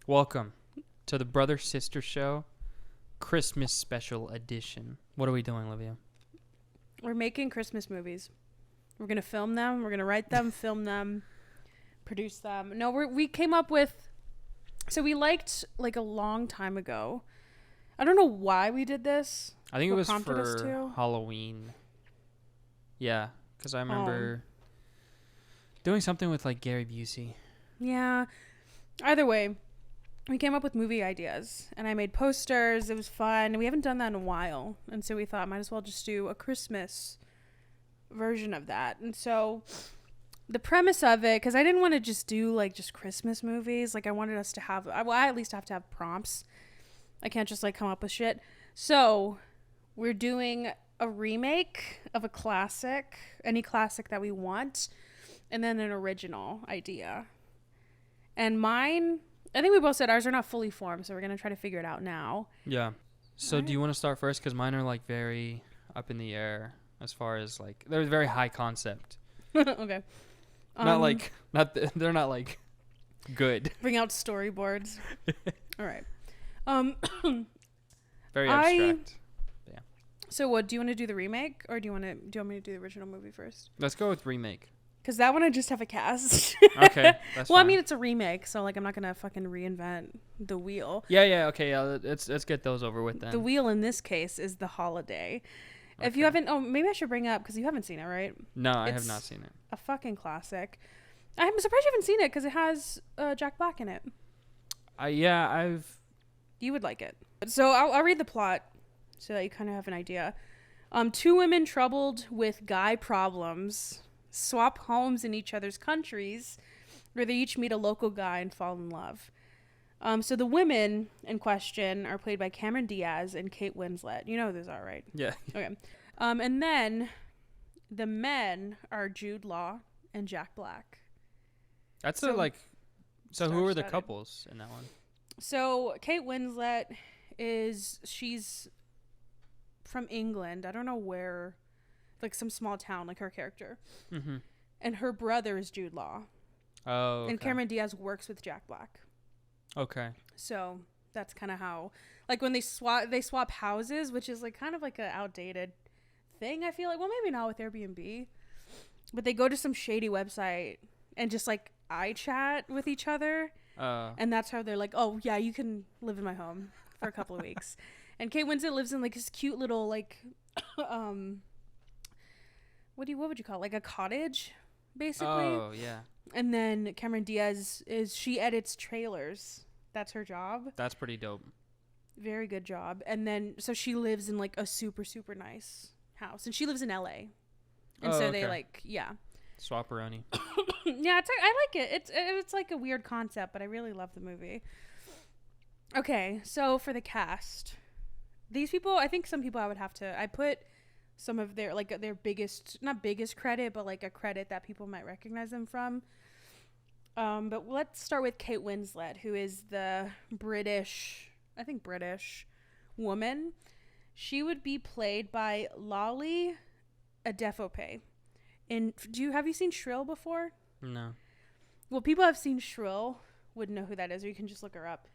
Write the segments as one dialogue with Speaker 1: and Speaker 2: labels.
Speaker 1: Welcome to the Brother Sister Show Christmas Special Edition. What are we doing, Livia?
Speaker 2: We're making Christmas movies. We're going to film them. We're going to write them, film them, produce them. No, we came up with... So we liked, like, a long time ago. I don't know why we did this.
Speaker 1: I think it was for Halloween. Yeah, because I remember doing something with, like, Gary Busey.
Speaker 2: Yeah. Either way, we came up with movie ideas, and I made posters. It was fun. We haven't done that in a while, and so we thought might as well just do a Christmas version of that. And so the premise of it, because I didn't want to just do like just Christmas movies, like I wanted us to have, well, I at least have to have prompts. I can't just like come up with shit. So we're doing a remake of a classic, any classic that we want, and then an original idea. And mine, I think we both said ours are not fully formed, so we're going to try to figure it out now.
Speaker 1: Yeah. So do you want to start first? Because mine are like very up in the air as far as like, they're very high concept.
Speaker 2: Okay.
Speaker 1: They're not like good.
Speaker 2: Bring out storyboards. All right.
Speaker 1: Very abstract. Yeah.
Speaker 2: So what, do you want to do the remake or do you want me to do the original movie first?
Speaker 1: Let's go with remake.
Speaker 2: Because that one I just have a cast.
Speaker 1: Okay, that's
Speaker 2: well,
Speaker 1: fine.
Speaker 2: I mean, it's a remake, so like I'm not gonna fucking reinvent the wheel.
Speaker 1: Yeah. Okay, yeah. Let's get those over with then.
Speaker 2: The wheel in this case is the Holiday. Okay. If you haven't, maybe I should bring up because you haven't seen it, right?
Speaker 1: No, I have not seen it.
Speaker 2: A fucking classic. I'm surprised you haven't seen it because it has Jack Black in it. You would like it. So I'll read the plot so that you kind of have an idea. Two women troubled with guy problems swap homes in each other's countries where they each meet a local guy and fall in love. So the women in question are played by Cameron Diaz and Kate Winslet. You know who those are, right?
Speaker 1: Yeah.
Speaker 2: Okay. And then the men are Jude Law and Jack Black.
Speaker 1: That's so who are the couples in that one?
Speaker 2: So Kate Winslet she's from England. I don't know where, like some small town, like her character.
Speaker 1: Mm-hmm.
Speaker 2: And her brother is Jude Law.
Speaker 1: Oh, okay.
Speaker 2: And Cameron Diaz works with Jack Black.
Speaker 1: Okay.
Speaker 2: So that's kind of how, like when they swap houses, which is like kind of like an outdated thing. I feel like, well, maybe not with Airbnb, but they go to some shady website and just like iChat with each other. And that's how they're like, oh yeah, you can live in my home for a couple of weeks. And Kate Winslet lives in like this cute little like, what would you call it? Like a cottage, basically.
Speaker 1: Oh yeah.
Speaker 2: And then Cameron Diaz she edits trailers. That's her job.
Speaker 1: That's pretty dope.
Speaker 2: Very good job. And then so she lives in like a super super nice house, and she lives in LA. And so they like
Speaker 1: Swapperoni.
Speaker 2: Yeah, I like it. It's like a weird concept, but I really love the movie. Okay, so for the cast, these people, I think some people I put some of their like their not biggest credit, but like a credit that people might recognize them from. But let's start with Kate Winslet, who is the British woman. She would be played by Lolly Adefope. Have you seen Shrill before?
Speaker 1: No.
Speaker 2: Well, people have seen Shrill, would know who that is, or you can just look her up.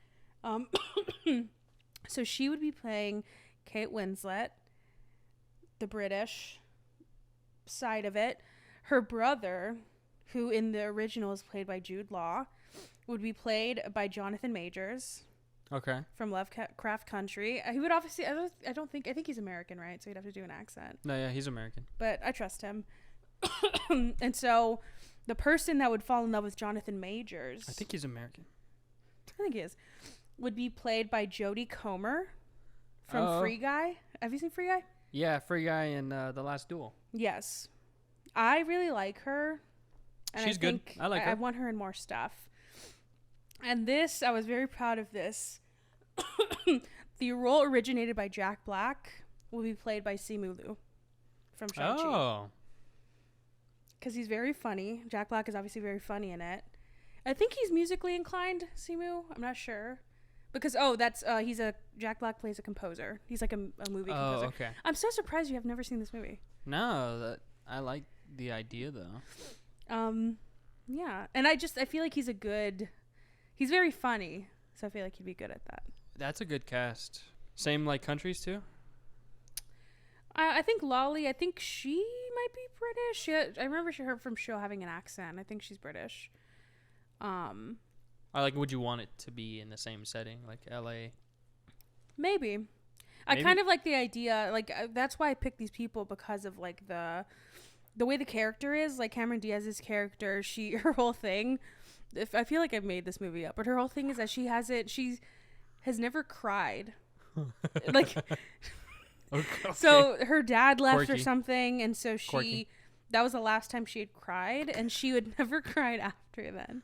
Speaker 2: So she would be playing Kate Winslet, the British side of it. Her brother, who in the original is played by Jude Law, would be played by Jonathan Majors.
Speaker 1: Okay. From
Speaker 2: Lovecraft Country. He would obviously, I think he's American, right? So he'd have to do an accent.
Speaker 1: No, yeah, he's American.
Speaker 2: But I trust him. And so the person that would fall in love with Jonathan Majors,
Speaker 1: I think he's American.
Speaker 2: I think he is, would be played by Jodie Comer from Free Guy. Have you seen Free Guy?
Speaker 1: Yeah, Free Guy in The Last Duel.
Speaker 2: Yes. I really like her. And
Speaker 1: She's good. I like her.
Speaker 2: I want her in more stuff. And I was very proud of this. The role originated by Jack Black will be played by Simu Liu from Shang-Chi.
Speaker 1: Oh.
Speaker 2: Because he's very funny. Jack Black is obviously very funny in it. I think he's musically inclined, Simu. I'm not sure. Because, Jack Black plays a composer. He's like a movie composer.
Speaker 1: Oh, okay.
Speaker 2: I'm so surprised you have never seen this movie.
Speaker 1: No, I like the idea, though.
Speaker 2: Yeah. And I feel like he's very funny. So I feel like he'd be good at that.
Speaker 1: That's a good cast. Same like countries too?
Speaker 2: I think Lolly, I think she might be British. I remember her from show having an accent. I think she's British.
Speaker 1: Would you want it to be in the same setting, like LA?
Speaker 2: Maybe. I kind of like the idea, like that's why I picked these people, because of like the way the character is, like Cameron Diaz's character. Her whole thing, I feel like I've made this movie up, but her whole thing is that she has never cried. Like, okay. So her dad left or something, and so that was the last time she had cried, and she would never cried after then.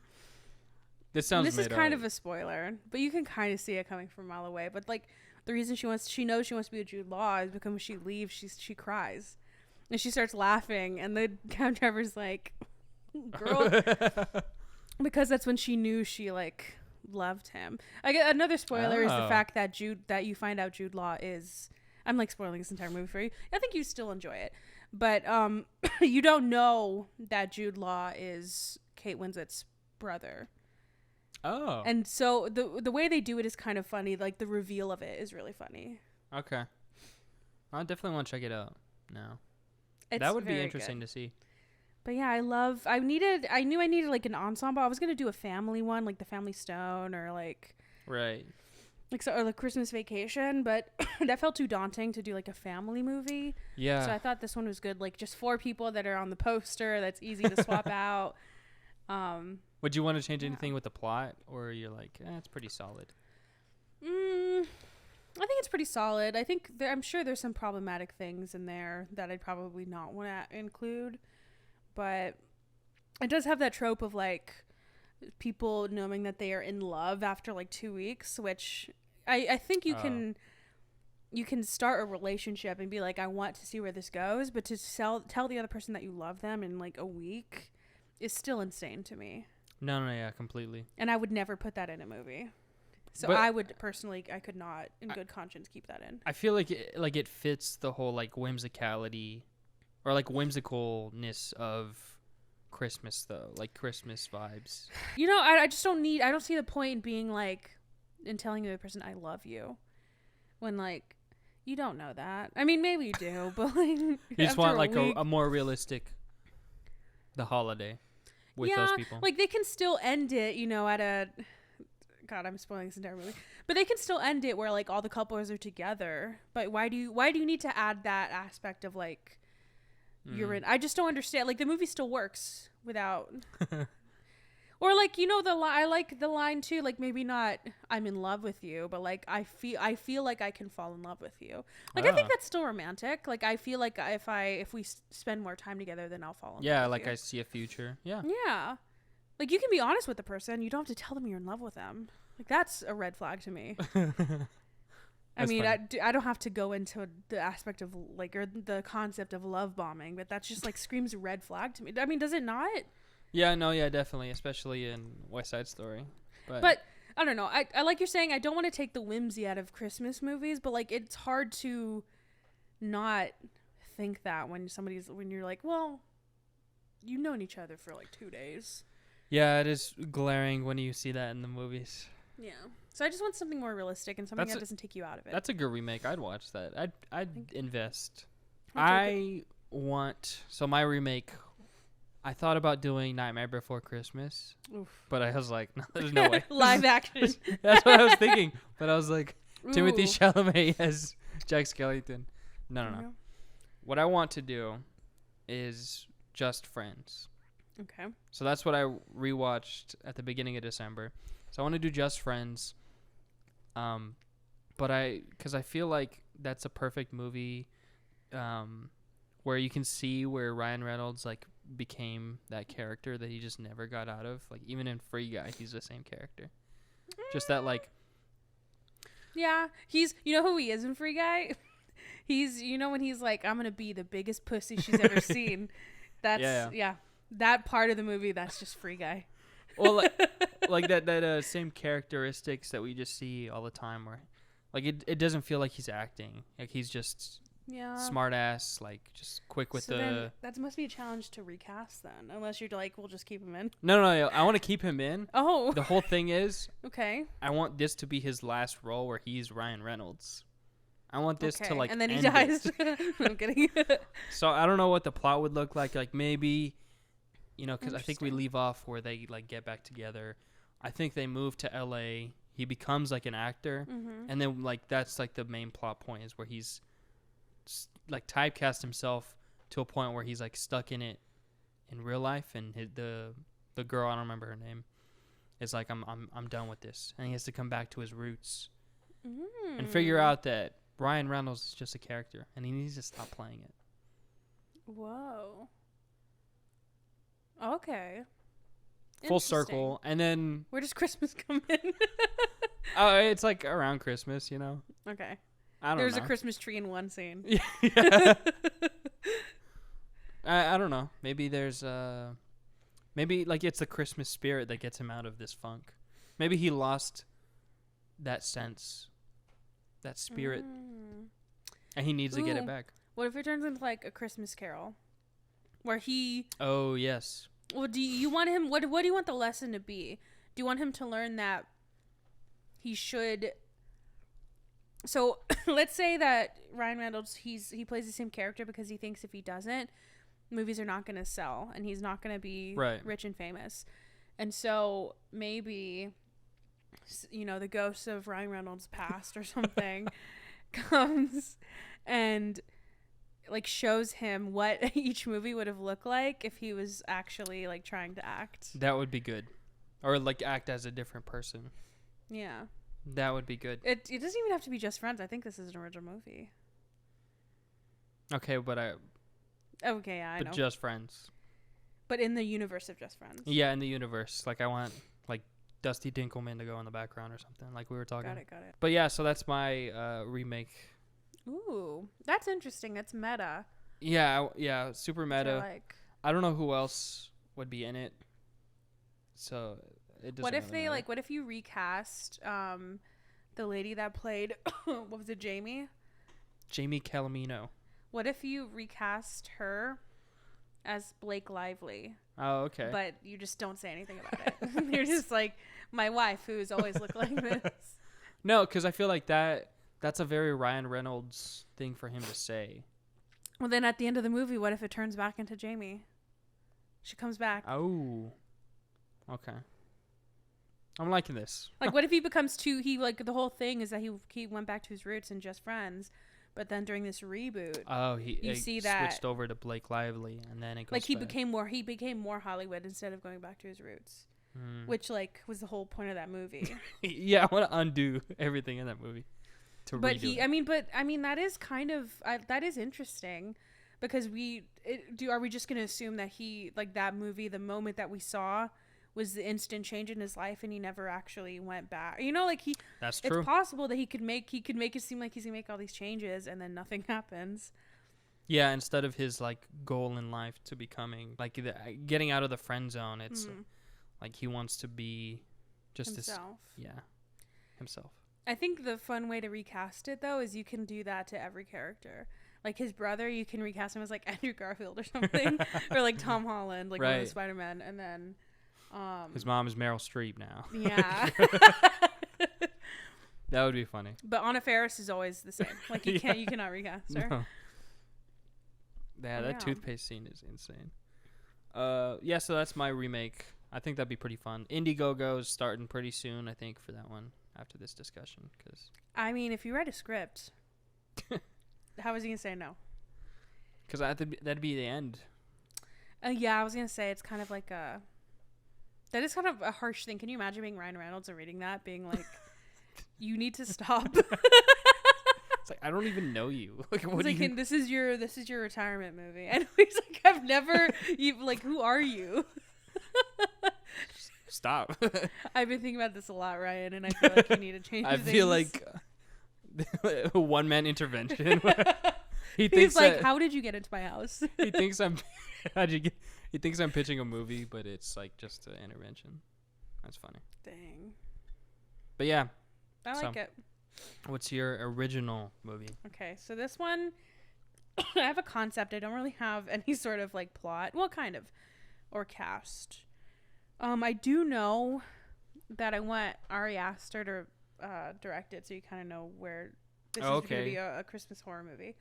Speaker 2: This is kind of a spoiler, but you can kind of see it coming from a mile away. But like the reason she knows she wants to be with Jude Law is because when she leaves, she cries, and she starts laughing, and the cab driver's like, "Girl," because that's when she knew she like loved him. I get another spoiler is the fact that you find out Jude Law is. I'm like spoiling this entire movie for you. I think you still enjoy it, but you don't know that Jude Law is Kate Winslet's brother. Oh. And so the way they do it is kind of funny. Like the reveal of it is really funny.
Speaker 1: Okay. I definitely want to check it out now. That would be interesting to see.
Speaker 2: But yeah, I knew I needed like an ensemble. I was going to do a family one, like the Family Stone or like. Right. Or like Christmas Vacation, but that felt too daunting to do like a family movie. Yeah. So I thought this one was good. Like just 4 people that are on the poster. That's easy to swap out.
Speaker 1: Would you want to change anything with the plot, or you're like, it's pretty solid?
Speaker 2: I think it's pretty solid. I think I'm sure there's some problematic things in there that I'd probably not want to include, but it does have that trope of like people knowing that they are in love after like 2 weeks, which I think you can start a relationship and be like, I want to see where this goes, but to tell the other person that you love them in like a week is still insane to me.
Speaker 1: No, yeah, completely.
Speaker 2: And I would never put that in a movie. So I would personally, I could not, in good conscience, keep that in.
Speaker 1: I feel like it fits the whole like whimsicality, or like whimsicalness of Christmas though, like Christmas vibes.
Speaker 2: You know, I just don't see the point in being like, in telling the other person I love you, when like you don't know that. I mean, maybe you do, but like you
Speaker 1: just want like a more realistic, the holiday. With those people.
Speaker 2: Like they can still end it, you know, at a God, I'm spoiling this entire movie. But they can still end it where like all the couples are together. But why do you need to add that aspect of like you're in? I just don't understand. Like the movie still works without or like, you know, I like the line too, like maybe not I'm in love with you, but like I feel like I can fall in love with you. Like I think that's still romantic. Like I feel like if we spend more time together, then I'll fall in love with you.
Speaker 1: Yeah, like I see a future. Yeah.
Speaker 2: Yeah. Like you can be honest with the person. You don't have to tell them you're in love with them. Like that's a red flag to me. I mean, I don't have to go into the aspect of like, or the concept of love bombing, but that's just like screams red flag to me. I mean, does it not?
Speaker 1: Yeah, no, yeah, definitely, especially in West Side Story.
Speaker 2: But I don't know. I like you're saying, I don't want to take the whimsy out of Christmas movies, but like it's hard to not think that when you're like, well, you've known each other for like 2 days.
Speaker 1: Yeah, it is glaring when you see that in the movies.
Speaker 2: Yeah. So I just want something more realistic and something that doesn't take you out of it.
Speaker 1: That's a good remake. I'd watch that. I'd invest. So my remake, I thought about doing Nightmare Before Christmas, but I was like, no, there's no way.
Speaker 2: Live action.
Speaker 1: That's what I was thinking. But I was like, Timothée Chalamet as Jack Skellington. No. What I want to do is Just Friends.
Speaker 2: Okay.
Speaker 1: So that's what I rewatched at the beginning of December. So I want to do Just Friends. Because I feel like that's a perfect movie, where you can see where Ryan Reynolds like became that character that he just never got out of. Like even in Free Guy, he's the same character. Just that like.
Speaker 2: Yeah, you know who he is in Free Guy? He's, you know, when he's like, I'm gonna be the biggest pussy she's ever seen. That's yeah. That part of the movie, that's just Free Guy.
Speaker 1: Well, like that same characteristics that we just see all the time, where like it doesn't feel like he's acting. Like he's just
Speaker 2: Yeah.
Speaker 1: smart ass, like just quick with
Speaker 2: so then that must be a challenge to recast then, unless you're like, we'll just keep him in.
Speaker 1: No, I want to keep him in.
Speaker 2: Oh.
Speaker 1: The whole thing is,
Speaker 2: Okay.
Speaker 1: I want this to be his last role where he's Ryan Reynolds. I want this to like
Speaker 2: and then he
Speaker 1: end
Speaker 2: dies.
Speaker 1: it.
Speaker 2: I'm kidding.
Speaker 1: So I don't know what the plot would look like. Like maybe, because I think we
Speaker 2: Interesting.
Speaker 1: leave off where they like get back together. I think they move to L.A. He becomes like an actor, and then like that's like the main plot point is where he's like typecast himself to a point where he's like stuck in it in real life, and the girl, I don't remember her name, is like I'm done with this, and he has to come back to his roots and figure out that Ryan Reynolds is just a character, and he needs to stop playing it.
Speaker 2: Whoa. Okay.
Speaker 1: Full circle, and then
Speaker 2: where does Christmas come in?
Speaker 1: it's like around Christmas,
Speaker 2: Okay.
Speaker 1: I don't
Speaker 2: There's
Speaker 1: know.
Speaker 2: a Christmas tree in one scene.
Speaker 1: Yeah. I don't know. Maybe there's maybe like it's the Christmas spirit that gets him out of this funk. Maybe he lost that sense, that spirit, and he needs to get it back.
Speaker 2: What if it turns into like a Christmas Carol, where he?
Speaker 1: Oh yes.
Speaker 2: Well, do you want him? What do you want the lesson to be? Do you want him to learn that he should? So let's say that Ryan Reynolds he plays the same character because he thinks if he doesn't, movies are not going to sell and he's not going to be rich and famous. And so maybe the ghost of Ryan Reynolds' past or something comes and like shows him what each movie would have looked like if he was actually like trying to act.
Speaker 1: That would be good. Or like act as a different person.
Speaker 2: Yeah.
Speaker 1: That would be good.
Speaker 2: It doesn't even have to be Just Friends. I think this is an original movie.
Speaker 1: Okay, but I
Speaker 2: know.
Speaker 1: Just Friends.
Speaker 2: But in the universe of Just Friends.
Speaker 1: Yeah, in the universe. Like I want like Dusty Dinkelman to go in the background or something like we were talking.
Speaker 2: Got it.
Speaker 1: But yeah, so that's my remake.
Speaker 2: Ooh, that's interesting. That's meta.
Speaker 1: Yeah, super meta. I don't know who else would be in it. So it doesn't.
Speaker 2: What if
Speaker 1: really matter.
Speaker 2: what if you recast the lady that played what was it, Jamie?
Speaker 1: Jamie Calamino.
Speaker 2: What if you recast her as Blake Lively?
Speaker 1: Oh, okay.
Speaker 2: But you just don't say anything about it. You're just like my wife, who's always looked like this.
Speaker 1: No, because I feel like that's a very Ryan Reynolds thing for him to say.
Speaker 2: Well, then at the end of the movie, what if it turns back into Jamie? She comes back.
Speaker 1: Oh. Okay. I'm liking this.
Speaker 2: Like, what if he becomes the whole thing is that he went back to his roots and Just Friends, but then during this reboot,
Speaker 1: he
Speaker 2: see that
Speaker 1: switched over to Blake Lively, and then it goes
Speaker 2: like he
Speaker 1: back.
Speaker 2: became more Hollywood instead of going back to his roots, which like was the whole point of that movie.
Speaker 1: Yeah, I want to undo everything in that movie.
Speaker 2: But that is kind of that is interesting, because are we just gonna assume that he like that movie, the moment that we saw was the instant change in his life and he never actually went back?
Speaker 1: That's true.
Speaker 2: It's possible that he could make it seem like he's gonna make all these changes and then nothing happens.
Speaker 1: Yeah, instead of his like goal in life to becoming like getting out of the friend zone, it's like he wants to be just
Speaker 2: himself.
Speaker 1: Himself.
Speaker 2: I think the fun way to recast it though is you can do that to every character. Like his brother, you can recast him as like Andrew Garfield or something, or like Tom Holland, like one of the Spider-Man, and then
Speaker 1: his mom is Meryl Streep now.
Speaker 2: Yeah.
Speaker 1: That would be funny.
Speaker 2: But Anna Faris is always the same. Like you cannot recast her.
Speaker 1: No. Yeah, that toothpaste scene is insane. So that's my remake. I think that'd be pretty fun. Indiegogo is starting pretty soon, I think, for that one after this discussion. Cause
Speaker 2: I mean, if you write a script, how was he gonna say no?
Speaker 1: Because that'd be the end.
Speaker 2: Yeah, I was gonna say it's kind of like that is kind of a harsh thing. Can you imagine being Ryan Reynolds and reading that, being like, "You need to stop."
Speaker 1: It's like, I don't even know you. Like, what
Speaker 2: do
Speaker 1: you?
Speaker 2: And this is your retirement movie, and he's like, "I've never who are you?"
Speaker 1: Stop.
Speaker 2: I've been thinking about this a lot, Ryan, and I feel like you need to change.
Speaker 1: I feel like a one-man intervention.
Speaker 2: He's like, "How did you get into my house?"
Speaker 1: He thinks I'm. He thinks I'm pitching a movie, but it's like just an intervention. That's funny.
Speaker 2: Dang.
Speaker 1: But yeah,
Speaker 2: I like it.
Speaker 1: What's your original movie?
Speaker 2: Okay, so this one I have a concept. I don't really have any sort of like plot. Well, kind of, or cast. I do know that I want Ari Aster to direct it, so you kind of know where this is going to be a Christmas horror movie.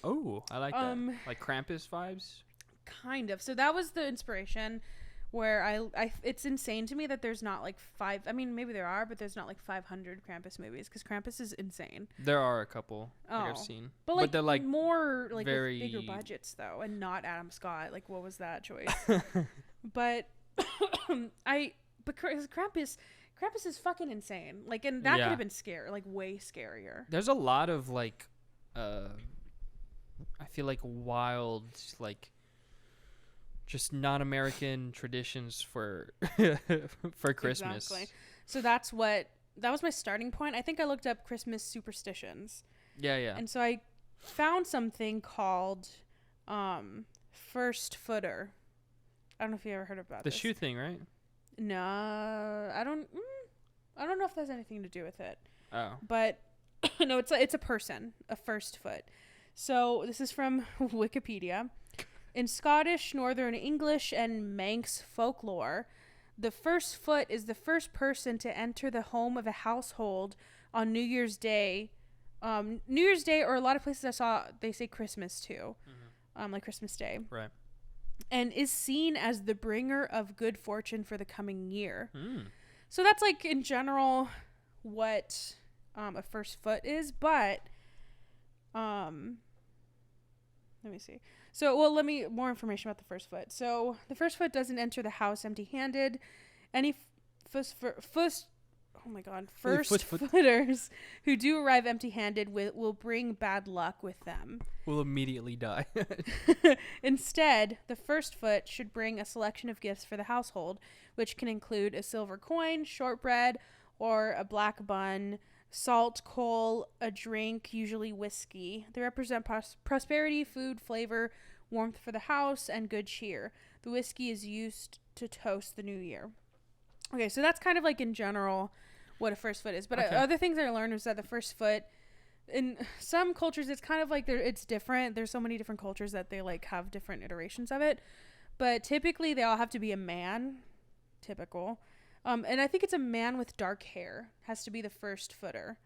Speaker 1: Oh, I like that. Like Krampus vibes?
Speaker 2: Kind of. So that was the inspiration where I it's insane to me that there's not like maybe there are, but there's not like 500 Krampus movies because Krampus is insane.
Speaker 1: There are a couple I've seen.
Speaker 2: But
Speaker 1: they're like
Speaker 2: more like
Speaker 1: very
Speaker 2: with bigger budgets though, and not Adam Scott. Like what was that choice? But Krampus is fucking insane. Like, and that could have been scary, like way scarier.
Speaker 1: There's a lot of like I feel like wild, like just non-American traditions for Christmas.
Speaker 2: Exactly. So that was my starting point. I think I looked up Christmas superstitions.
Speaker 1: Yeah.
Speaker 2: And so I found something called first footer. I don't know if you ever heard about this.
Speaker 1: The shoe thing, right?
Speaker 2: No, I don't know if there's anything to do with it.
Speaker 1: Oh.
Speaker 2: But no, it's a person, a first foot. So this is from Wikipedia. In Scottish, Northern English, and Manx folklore, the first foot is the first person to enter the home of a household on New Year's Day. New Year's Day, or a lot of places I saw, they say Christmas too. Mm-hmm. Like Christmas Day.
Speaker 1: Right.
Speaker 2: And is seen as the bringer of good fortune for the coming year.
Speaker 1: Mm.
Speaker 2: So that's like in general what a first foot is, but let me see. So, more information about the first foot. So, the first foot doesn't enter the house empty-handed. Any first footers who do arrive empty-handed will bring bad luck with them.
Speaker 1: Will immediately die.
Speaker 2: Instead, the first foot should bring a selection of gifts for the household, which can include a silver coin, shortbread, or a black bun, salt, coal, a drink, usually whiskey. They represent prosperity, food, flavor, warmth for the house, and good cheer. The whiskey is used to toast the new year. Okay, so that's kind of like in general what a first foot is. But other things I learned was that the first foot, in some cultures, it's kind of like it's different. There's so many different cultures that they like have different iterations of it. But typically, they all have to be a man. Typical. And I think it's a man with dark hair has to be the first footer.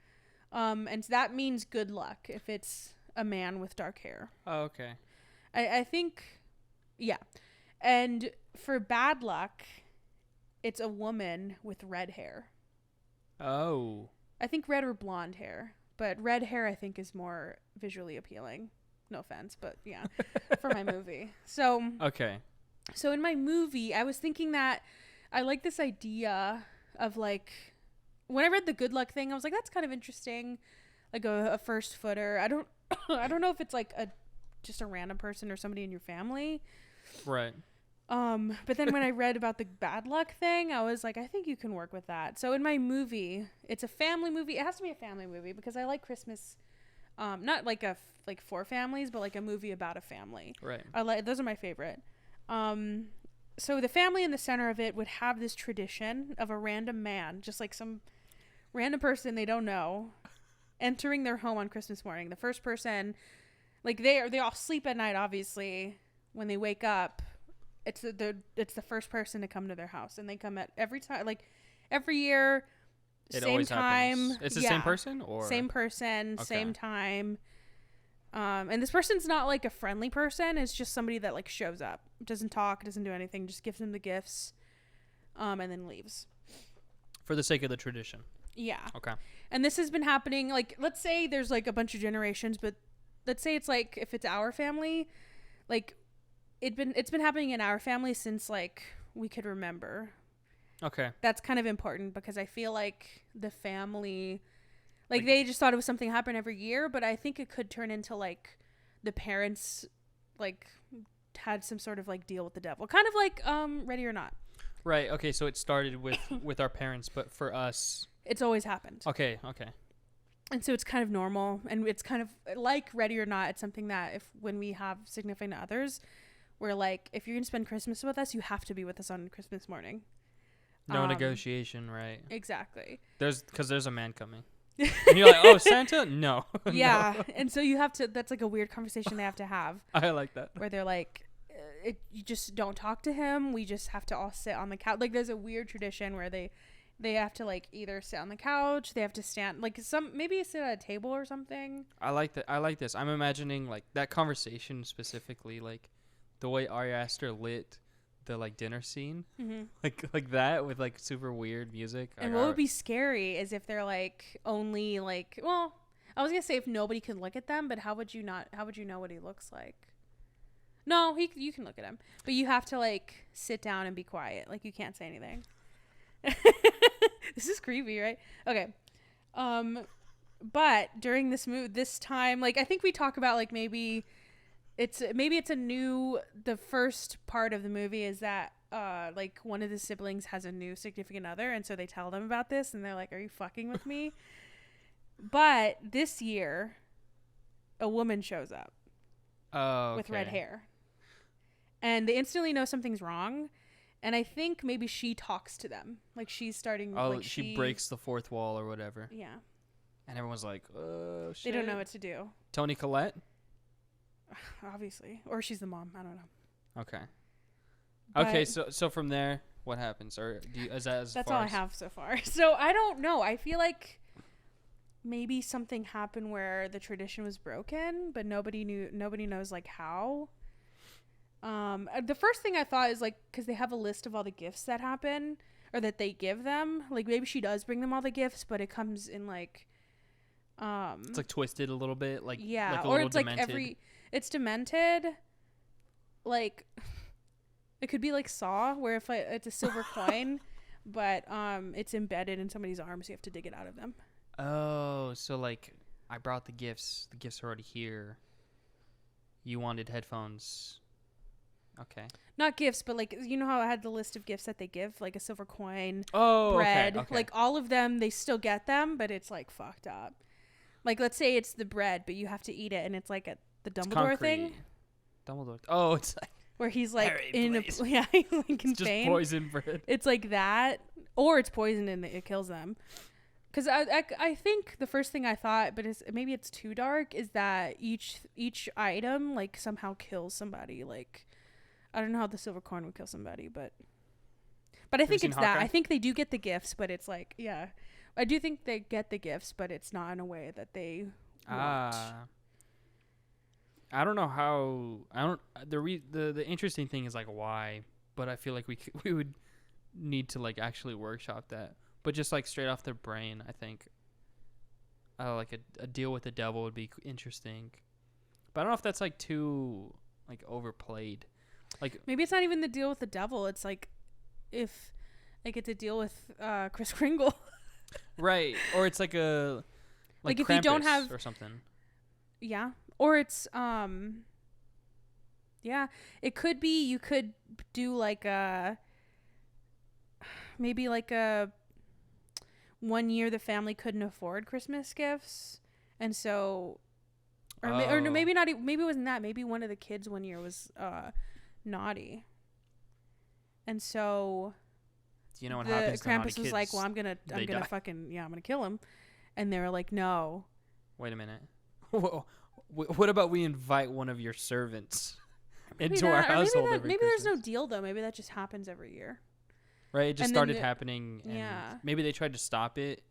Speaker 2: And that means good luck if it's a man with dark hair.
Speaker 1: Oh, okay.
Speaker 2: I think, yeah. And for bad luck, it's a woman with red hair.
Speaker 1: Oh.
Speaker 2: I think red or blonde hair. But red hair, I think, is more visually appealing. No offense, but yeah, for my movie. So. Okay. So in my movie, I was thinking that I like this idea of like, when I read the good luck thing, I was like, that's kind of interesting. Like a first footer. I don't know if it's like just a random person or somebody in your family. Right. But then when I read about the bad luck thing, I was like, I think you can work with that. So in my movie, it's a family movie. It has to be a family movie because I like Christmas. Not like for families, but like a movie about a family. Right. Those are my favorite. So the family in the center of it would have this tradition of a random man, just like some random person they don't know, entering their home on Christmas morning. The first person, like they all sleep at night, obviously. When they wake up, it's the first person to come to their house, and they come at every time, like every year, same time.
Speaker 1: Happens. It's the same person, or
Speaker 2: same person, okay. Same time. And this person's not like a friendly person. It's just somebody that like shows up, doesn't talk, doesn't do anything, just gives them the gifts, and then leaves.
Speaker 1: For the sake of the tradition.
Speaker 2: Yeah.
Speaker 1: Okay.
Speaker 2: And this has been happening, like, let's say there's like a bunch of generations, but let's say it's like, if it's our family, like it's been happening in our family since like we could remember. Okay. That's kind of important because I feel like the family, like they just thought it was something happened every year, but I think it could turn into like the parents like had some sort of like deal with the devil, kind of like Ready or Not.
Speaker 1: Right. Okay. So it started with our parents, but for us,
Speaker 2: it's always happened.
Speaker 1: Okay. Okay.
Speaker 2: And so it's kind of normal, and it's kind of like Ready or Not. It's something that when we have significant others, we're like, if you're gonna spend Christmas with us, you have to be with us on Christmas morning.
Speaker 1: No negotiation, right?
Speaker 2: Exactly.
Speaker 1: There's a man coming. And you're like, oh, Santa? No.
Speaker 2: Yeah.
Speaker 1: No.
Speaker 2: And so that's like a weird conversation they have to have
Speaker 1: I like that.
Speaker 2: where they're like, you just don't talk to him. We just have to all sit on the couch. Like there's a weird tradition where they have to like either sit on the couch, they have to stand like maybe sit at a table or something.
Speaker 1: I like that. I like this. I'm imagining like that conversation specifically, like the way Ari Aster lit the like dinner scene, like that with like super weird music.
Speaker 2: And what would be scary is if they're like only like, well, I was gonna say if nobody could look at them, but how would you know what he looks like? No, you can look at him, but you have to like sit down and be quiet. Like you can't say anything. This is creepy, right? Okay. But during this time, like I think we talk about like maybe it's the first part of the movie is that like one of the siblings has a new significant other, and so they tell them about this and they're like, are you fucking with me? But this year a woman shows up with red hair, and they instantly know something's wrong. And I think maybe she talks to them. Like she's starting.
Speaker 1: Oh,
Speaker 2: like
Speaker 1: she breaks the fourth wall or whatever.
Speaker 2: Yeah.
Speaker 1: And everyone's like, oh, shit.
Speaker 2: They don't know what to do.
Speaker 1: Toni Collette?
Speaker 2: Obviously. Or she's the mom. I don't know.
Speaker 1: Okay.
Speaker 2: But
Speaker 1: okay, so from there, what happens? Or is that as
Speaker 2: that's
Speaker 1: far
Speaker 2: all I have so far. So I don't know. I feel like maybe something happened where the tradition was broken, but nobody knows like how. The first thing I thought is like, because they have a list of all the gifts that happen or that they give them, like maybe she does bring them all the gifts, but it comes in like
Speaker 1: it's like twisted a little bit, like
Speaker 2: yeah,
Speaker 1: like a
Speaker 2: or it's
Speaker 1: demented.
Speaker 2: like it's demented, like it could be like Saw, where if it's a silver coin, but it's embedded in somebody's arm, so you have to dig it out of them.
Speaker 1: Oh, so like I brought the gifts are already here. You wanted headphones. Okay.
Speaker 2: Not gifts, but like, you know how I had the list of gifts that they give, like a silver coin,
Speaker 1: bread,
Speaker 2: okay. Like all of them, they still get them, but it's like fucked up. Like let's say it's the bread, but you have to eat it, and it's like the Dumbledore thing.
Speaker 1: Dumbledore. Oh, it's like
Speaker 2: where he's like
Speaker 1: Harry,
Speaker 2: in
Speaker 1: please.
Speaker 2: he's like in
Speaker 1: it's
Speaker 2: pain.
Speaker 1: Just poison bread.
Speaker 2: It's like that, or it's poison and it kills them. Because I think the first thing I thought, but maybe it's too dark, is that each item like somehow kills somebody. Like I don't know how the silver coin would kill somebody, but I think it's that. I think they do get the gifts, but it's like, yeah, I do think they get the gifts, but it's not in a way that they want.
Speaker 1: I don't know how. I don't. The interesting thing is like why, but I feel like we would need to like actually workshop that. But just like straight off their brain, I think like a deal with the devil would be interesting. But I don't know if that's like too like overplayed. Like
Speaker 2: maybe it's not even the deal with the devil. It's like if I get to deal with Kris Kringle.
Speaker 1: Right. Or it's like a like if Krampus you don't have or something.
Speaker 2: Yeah. Or it's yeah, it could be you could do like maybe like a 1 year the family couldn't afford Christmas gifts, and so or no, maybe not, maybe it wasn't that, maybe one of the kids 1 year was naughty, and so
Speaker 1: you know what happens to naughty
Speaker 2: Krampus was
Speaker 1: kids?
Speaker 2: like, well, I'm gonna fucking I'm gonna kill him, and they were like, no.
Speaker 1: Wait a minute. What about we invite one of your servants into our household?
Speaker 2: Maybe there's no deal though. Maybe that just happens every year.
Speaker 1: Right, it just started happening, and
Speaker 2: yeah.
Speaker 1: Maybe they tried to stop it,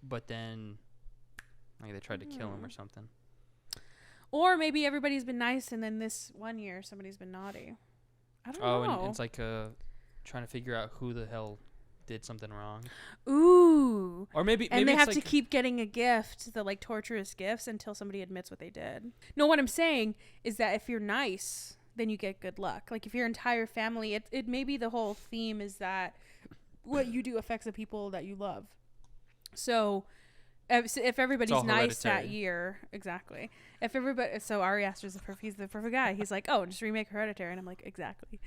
Speaker 1: but then like they tried to kill him or something.
Speaker 2: Or maybe everybody's been nice, and then this 1 year somebody's been naughty. I don't know.
Speaker 1: And it's like trying to figure out who the hell did something wrong.
Speaker 2: Ooh.
Speaker 1: Or maybe
Speaker 2: they have to keep getting a gift, the like torturous gifts, until somebody admits what they did. No, what I'm saying is that if you're nice, then you get good luck. Like if your entire family, it maybe the whole theme is that what you do affects the people that you love. So if everybody's nice that year, exactly. If everybody, so Ari Aster's he's the perfect guy. He's like, oh, just remake Hereditary, and I'm like, exactly.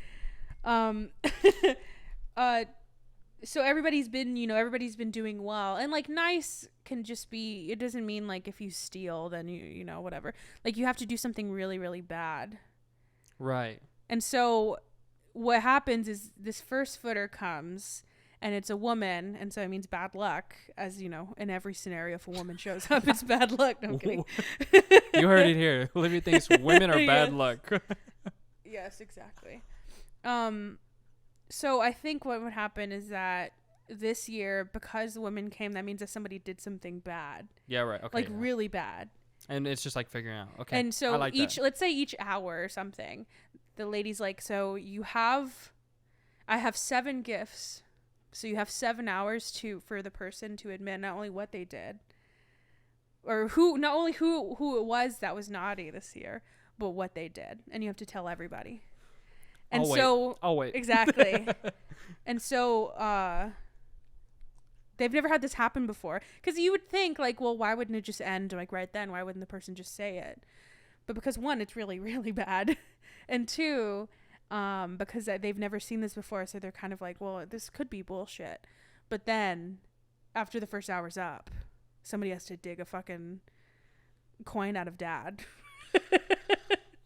Speaker 2: So everybody's been doing well, and like nice can just be, it doesn't mean like if you steal then you know whatever, like you have to do something really really bad, right? And so what happens is this first footer comes, and it's a woman, and so it means bad luck, as you know, in every scenario. If a woman shows up, it's bad luck. No, I'm kidding.
Speaker 1: You heard it here. Livia thinks women are bad
Speaker 2: Yes.
Speaker 1: luck.
Speaker 2: Yes, exactly. So I think what would happen is that this year, because the women came, that means that somebody did something bad,
Speaker 1: Yeah, right. Okay.
Speaker 2: like
Speaker 1: yeah.
Speaker 2: really bad.
Speaker 1: And it's just like figuring out. Okay.
Speaker 2: And so
Speaker 1: I like
Speaker 2: each,
Speaker 1: that.
Speaker 2: let's say each hour or something, the lady's like, so I have 7 gifts. So you have 7 hours for the person to admit not only what they did, or not only who it was that was naughty this year, but what they did. And you have to tell everybody. And
Speaker 1: I'll wait.
Speaker 2: Exactly. And so, they've never had this happen before. Because you would think, like, well, why wouldn't it just end, like, right then? Why wouldn't the person just say it? But because, 1, it's really, really bad. And 2, because they've never seen this before, so they're kind of like, well, this could be bullshit. But then, after the first hour's up, somebody has to dig a fucking coin out of dad.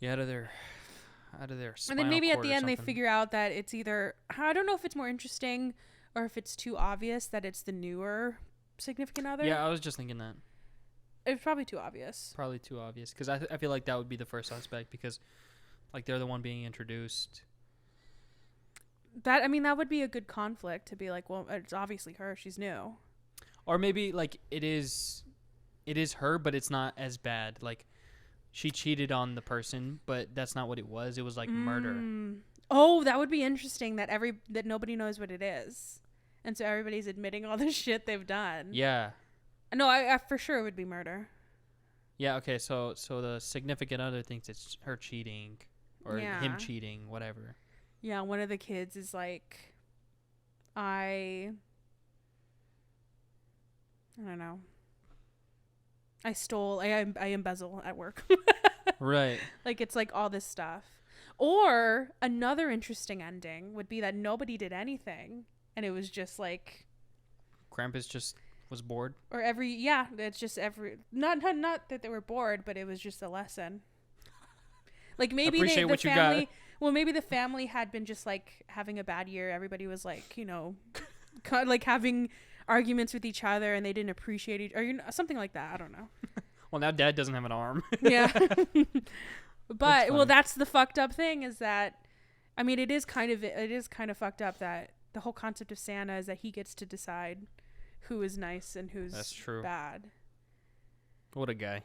Speaker 1: Yeah, out of their
Speaker 2: And then maybe
Speaker 1: spinal
Speaker 2: at the
Speaker 1: cord or
Speaker 2: end they
Speaker 1: something.
Speaker 2: figure out that it's either, I don't know if it's more interesting or if it's too obvious that it's the newer significant other.
Speaker 1: Yeah, I was just thinking that.
Speaker 2: It's probably too obvious.
Speaker 1: Probably too obvious. Because I feel like that would be the first suspect because, like, they're the one being introduced.
Speaker 2: That would be a good conflict to be like, well, it's obviously her. She's new.
Speaker 1: Or maybe, like, it is her, but it's not as bad. Like, she cheated on the person, but that's not what it was. It was, like, murder.
Speaker 2: Oh, that would be interesting that nobody knows what it is. And so everybody's admitting all the shit they've done.
Speaker 1: Yeah.
Speaker 2: No, I for sure it would be murder.
Speaker 1: Yeah, okay, so the significant other thinks it's her cheating or
Speaker 2: Yeah.
Speaker 1: him cheating, whatever.
Speaker 2: Yeah, one of the kids is like, I don't know. I embezzle at work.
Speaker 1: Right.
Speaker 2: Like, it's like all this stuff. Or another interesting ending would be that nobody did anything, and it was just like,
Speaker 1: Krampus just was bored.
Speaker 2: or it's just not that they were bored, but it was just a lesson. Like, maybe
Speaker 1: Appreciate
Speaker 2: the
Speaker 1: what you
Speaker 2: family,
Speaker 1: got.
Speaker 2: well, maybe the family had been just like having a bad year. Everybody was like, you know, like having arguments with each other, and they didn't appreciate something like that. I don't know.
Speaker 1: Well, now Dad doesn't have an arm.
Speaker 2: Yeah. But
Speaker 1: funny.
Speaker 2: that's the fucked up thing is that, I mean, it is kind of fucked up that the whole concept of Santa is that he gets to decide who is nice and who's
Speaker 1: That's true.
Speaker 2: bad.
Speaker 1: What a guy.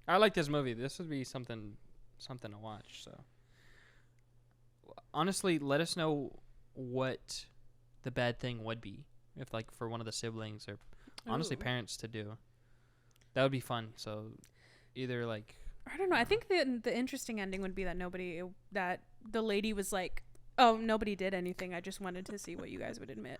Speaker 1: I like this movie. This would be something to watch. So, honestly, let us know what the bad thing would be if, like, for one of the siblings or honestly
Speaker 2: Ooh.
Speaker 1: parents to do. That would be fun. So, either like.
Speaker 2: I don't know. I think the interesting ending would be that that the lady was like, oh, nobody did anything. I just wanted to see what you guys would admit.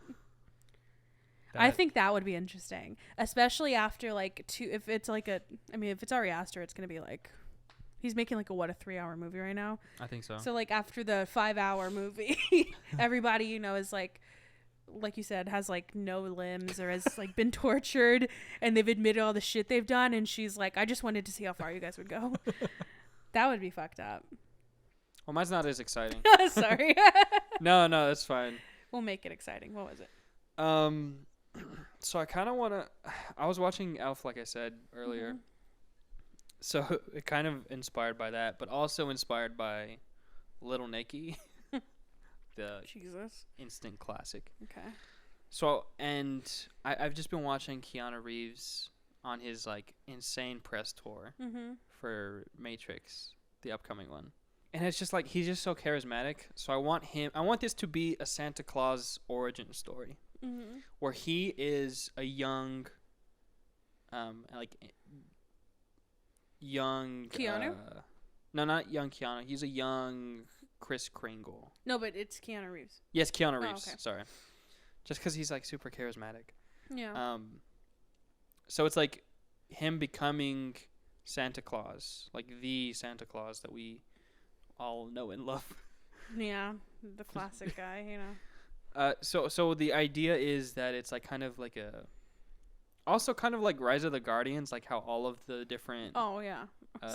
Speaker 2: I think that would be interesting, especially after like if it's Ari Aster, it's going to be like, he's making like a 3-hour movie right now.
Speaker 1: I think so.
Speaker 2: So like after the 5-hour movie, everybody, you know, is like you said, has like no limbs or has like been tortured, and they've admitted all the shit they've done, and she's like, I just wanted to see how far you guys would go. That would be fucked up.
Speaker 1: Well, mine's not as exciting.
Speaker 2: Sorry.
Speaker 1: No, that's fine.
Speaker 2: We'll make it exciting. What was it?
Speaker 1: So I kind of want to. I was watching Elf, like I said earlier.
Speaker 2: Mhm.
Speaker 1: So it kind of inspired by that, but also inspired by Little Nicky, the
Speaker 2: Jesus.
Speaker 1: instant classic.
Speaker 2: Okay.
Speaker 1: So, and I've just been watching Keanu Reeves on his like insane press tour
Speaker 2: Mm-hmm.
Speaker 1: for Matrix, the upcoming one. And it's just like, he's just so charismatic. So I want this to be a Santa Claus origin story
Speaker 2: Mm-hmm.
Speaker 1: where he is a young,
Speaker 2: Keanu?
Speaker 1: No, not young Keanu. He's a young Kris Kringle.
Speaker 2: No, but it's Keanu Reeves.
Speaker 1: Yes, Keanu Reeves.
Speaker 2: okay.
Speaker 1: Sorry. Just because he's like super charismatic.
Speaker 2: Yeah.
Speaker 1: So it's like him becoming Santa Claus, like the Santa Claus that we all know and love.
Speaker 2: Yeah. The classic guy, you know.
Speaker 1: So the idea is that it's like kind of like also kind of like Rise of the Guardians, like how all of the different,
Speaker 2: Oh, yeah. Who's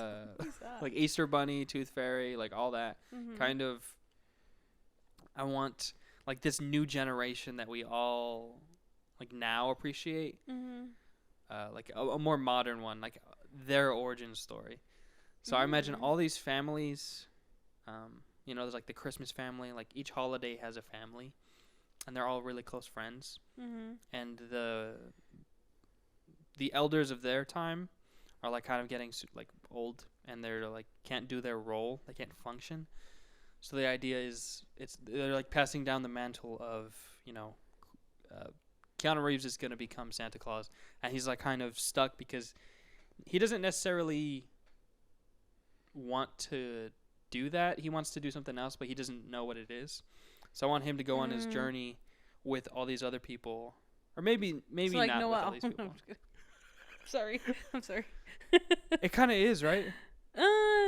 Speaker 2: that?
Speaker 1: like Easter Bunny, Tooth Fairy, like all that
Speaker 2: Mhm.
Speaker 1: kind of. I want like this new generation that we all like now appreciate. Like a more modern one, like their origin story. So I imagine all these families, there's like the Christmas family, like each holiday has a family, and they're all really close friends. And the elders of their time are like kind of getting like old, and they're like can't do their role, they can't function. So the idea is they're like passing down the mantle of Keanu Reeves is gonna become Santa Claus, and he's like kind of stuck because he doesn't necessarily want to do that. He wants to do something else, but he doesn't know what it is. So I want him to go on his journey with all these other people, or maybe so like not Noel. With all these people.
Speaker 2: Sorry, I'm sorry.
Speaker 1: It kind of is, right?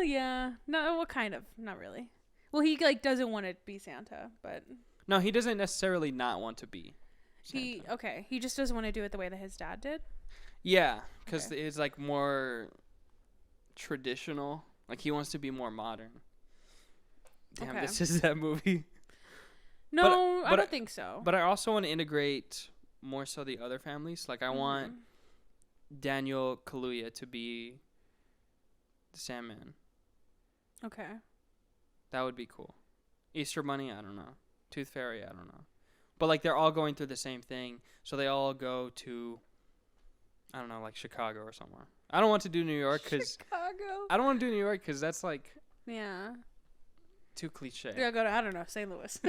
Speaker 2: Yeah. No, what kind of? Not really. Well, he like doesn't want to be Santa, but
Speaker 1: no, he doesn't necessarily not want to be Santa.
Speaker 2: He just doesn't want to do it the way that his dad did.
Speaker 1: Yeah, because it's like more traditional. Like he wants to be more modern. Damn, this is that movie.
Speaker 2: No, I don't think so.
Speaker 1: But I also want to integrate more so the other families. Like I want Daniel Kaluuya to be the Sandman.
Speaker 2: Okay.
Speaker 1: That would be cool. Easter Bunny, I don't know. Tooth Fairy, I don't know. But like they're all going through the same thing, so they all go to, I don't know, like Chicago or somewhere. I don't want to do New York because I don't want to do New York because that's like too cliche.
Speaker 2: Yeah, go to I don't know St. Louis.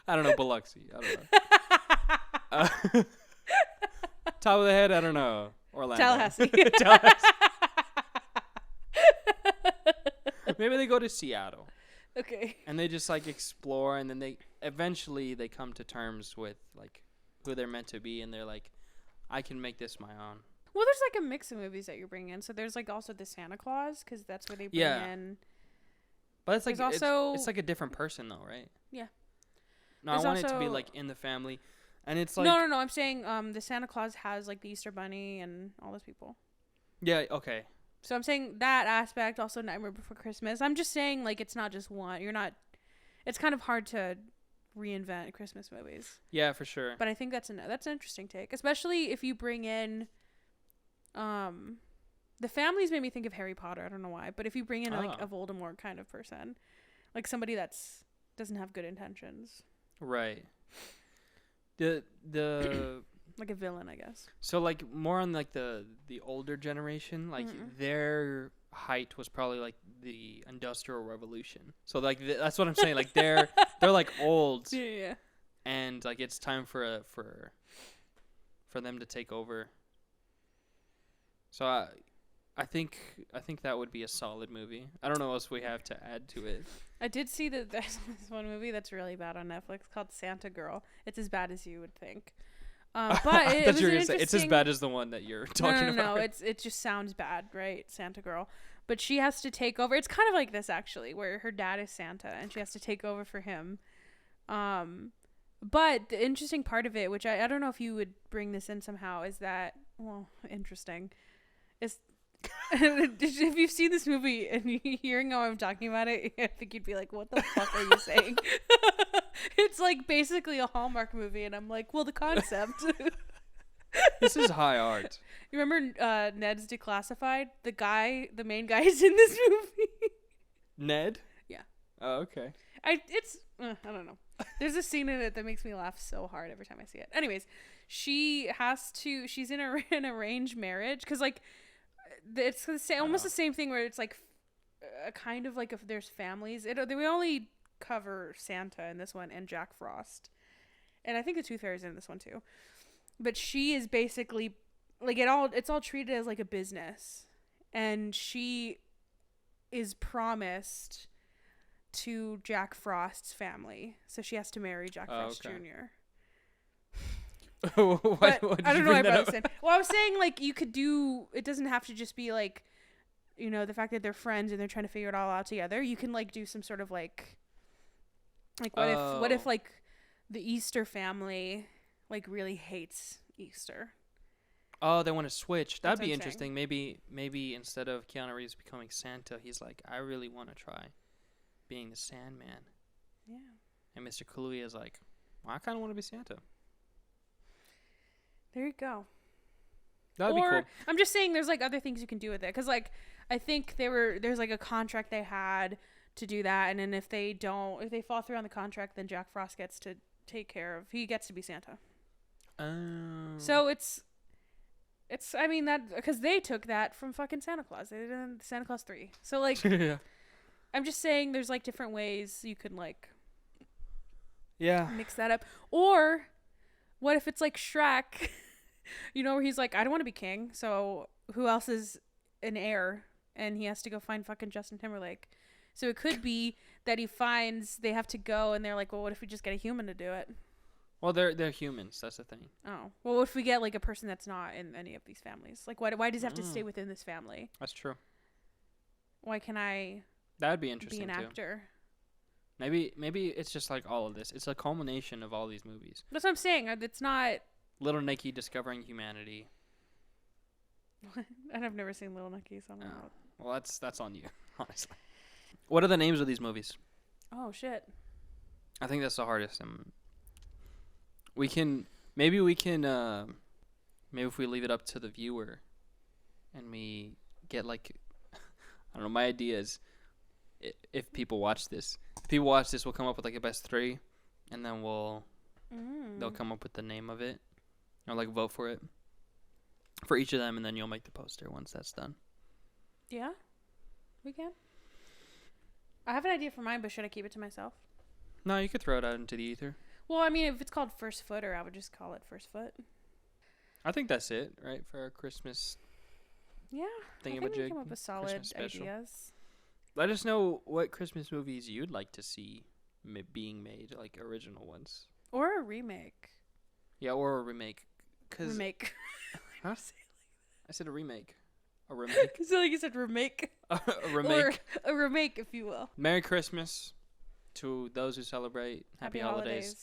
Speaker 1: I don't know Biloxi. I don't know. Top of the head, I don't know. Orlando.
Speaker 2: Tallahassee.
Speaker 1: Maybe they go to Seattle.
Speaker 2: Okay.
Speaker 1: And they just like explore, and then they eventually come to terms with like who they're meant to be, and they're like, I can make this my own.
Speaker 2: Well, there's like a mix of movies that you're bringing in. So there's like also the Santa Claus, because that's where they bring in.
Speaker 1: But it's like it's like a different person though, right?
Speaker 2: Yeah.
Speaker 1: No, I want it to be like in the family, and it's like
Speaker 2: no. I'm saying the Santa Claus has like the Easter Bunny and all those people.
Speaker 1: Yeah. Okay.
Speaker 2: So I'm saying that aspect, also Nightmare Before Christmas. I'm just saying like it's not just one. It's kind of hard to reinvent Christmas movies.
Speaker 1: Yeah, for sure.
Speaker 2: But I think that's an interesting take, especially if you bring in, the families made me think of Harry Potter. I don't know why, but if you bring in like a Voldemort kind of person, like somebody that's doesn't have good intentions.
Speaker 1: Right. The
Speaker 2: like a villain, I guess.
Speaker 1: So like more on like the older generation, like their height was probably like the Industrial Revolution. So like that's what I'm saying. Like they're like old.
Speaker 2: Yeah.
Speaker 1: And like it's time for them to take over. So I think that would be a solid movie. I don't know what else we have to add to it.
Speaker 2: I did see that there's this one movie that's really bad on Netflix called Santa Girl. It's as bad as you would think. But
Speaker 1: it's as bad as the one that you're talking about.
Speaker 2: No, it just sounds bad, right? Santa Girl. But she has to take over. It's kind of like this actually, where her dad is Santa and she has to take over for him. But the interesting part of it, which I don't know if you would bring this in somehow, is that interesting is if you've seen this movie and you're hearing how I'm talking about it, I think you'd be like, what the fuck are you saying? It's like basically a Hallmark movie, and I'm like, well, the concept.
Speaker 1: This is high art.
Speaker 2: You remember Ned's Declassified? The main guy is in this movie. Ned? Yeah.
Speaker 1: Oh, okay.
Speaker 2: I don't know. There's a scene in it that makes me laugh so hard every time I see it. Anyways, she's in an arranged marriage, because like it's almost the same thing where it's like a kind of like if there's families. We only cover Santa in this one and Jack Frost, and I think the Tooth Fairy's in this one too. But she is basically like it's all treated as like a business, and she is promised to Jack Frost's family, so she has to marry Jack Frost Jr. What I don't know what I was saying. Well, I was saying like you could do. It doesn't have to just be like, the fact that they're friends and they're trying to figure it all out together. You can like do some sort of like what if like the Easter family like really hates Easter.
Speaker 1: Oh, they want to switch. That'd be interesting. Maybe instead of Keanu Reeves becoming Santa, he's like, I really want to try. being the Sandman.
Speaker 2: Yeah.
Speaker 1: And Mr. Kaluuya is like, well, I kind of want to be Santa.
Speaker 2: There you go.
Speaker 1: That'd be cool.
Speaker 2: I'm just saying there's like other things you can do with it. Because like, I think there's like a contract they had to do that. And then if they fall through on the contract, then Jack Frost gets to he gets to be Santa. So it's I mean that because they took that from fucking Santa Claus. They did it in Santa Claus 3. So like,
Speaker 1: Yeah.
Speaker 2: I'm just saying there's like different ways you can like mix that up. Or what if it's like Shrek, where he's like, I don't want to be king, so who else is an heir? And he has to go find fucking Justin Timberlake. So it could be that they have to go and they're like, well, what if we just get a human to do it?
Speaker 1: Well, they're humans. That's the thing.
Speaker 2: Oh. Well, what if we get like a person that's not in any of these families? Like, why does it have to stay within this family?
Speaker 1: That's true.
Speaker 2: Why can I
Speaker 1: That'd be interesting
Speaker 2: be an actor?
Speaker 1: Maybe it's just like all of this. It's a culmination of all these movies.
Speaker 2: That's what I'm saying. It's not...
Speaker 1: Little Nicky discovering humanity.
Speaker 2: And I've never seen Little Nicky, so I don't know.
Speaker 1: Well, that's on you, honestly. What are the names of these movies?
Speaker 2: Oh, shit.
Speaker 1: I think that's the hardest. Maybe if we leave it up to the viewer and we get like, I don't know, my idea is if people watch this, we'll come up with like a best 3 and then they'll come up with the name of it or like vote for it for each of them and then you'll make the poster once that's done.
Speaker 2: Yeah, we can. I have an idea for mine, but should I keep it to myself?
Speaker 1: No, you could throw it out into the ether.
Speaker 2: Well, I mean, if it's called First Footer, I would just call it First Foot.
Speaker 1: I think that's it, right, for our Christmas.
Speaker 2: Yeah, I think we come up with solid ideas.
Speaker 1: Let us know what Christmas movies you'd like to see being made, like original ones.
Speaker 2: Or a remake.
Speaker 1: Yeah, or a remake.
Speaker 2: Remake.
Speaker 1: Huh? I said a remake. A remake.
Speaker 2: So like you said remake.
Speaker 1: A remake.
Speaker 2: Or a remake, if you will.
Speaker 1: Merry Christmas to those who celebrate. Happy holidays.